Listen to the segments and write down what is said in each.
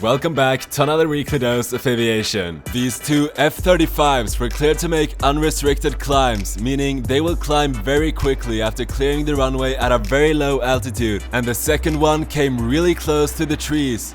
welcome back to another weekly dose of aviation. These two F-35s were cleared to make unrestricted climbs, meaning they will climb very quickly after clearing the runway at a very low altitude, and the second one came really close to the trees.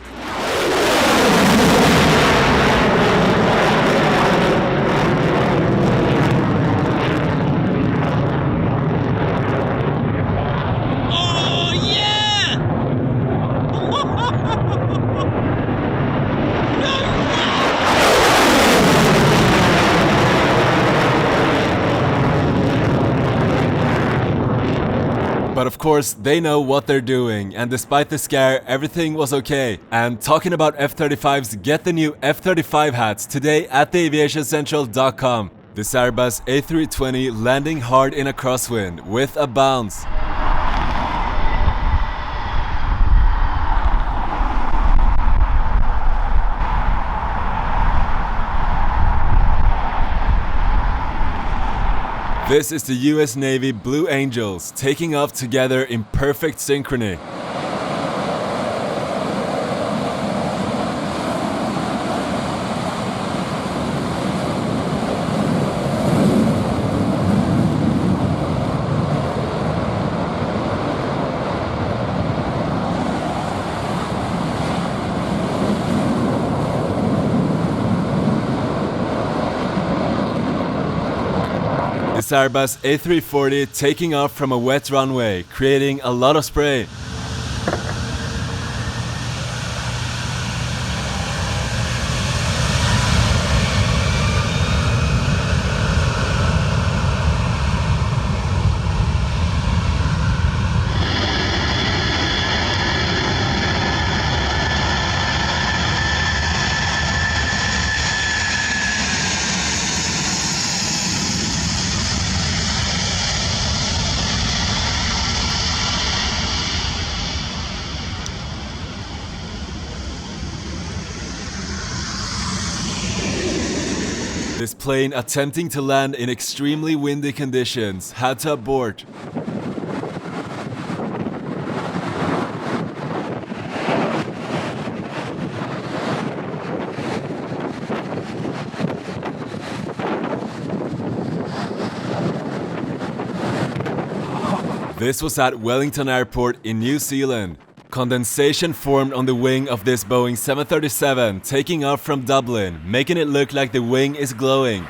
But of course, they know what they're doing, and despite the scare, everything was okay. And talking about F-35s, get the new F-35 hats today at theaviationcentral.com. This Airbus A320 landing hard in a crosswind with a bounce. This is the US Navy Blue Angels taking off together in perfect synchrony. This Airbus A340 taking off from a wet runway, creating a lot of spray. This plane, attempting to land in extremely windy conditions, had to abort. This was at Wellington Airport in New Zealand. Condensation formed on the wing of this Boeing 737 taking off from Dublin, making it look like the wing is glowing.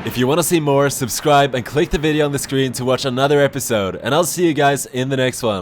If you want to see more, subscribe and click the video on the screen to watch another episode, and I'll see you guys in the next one.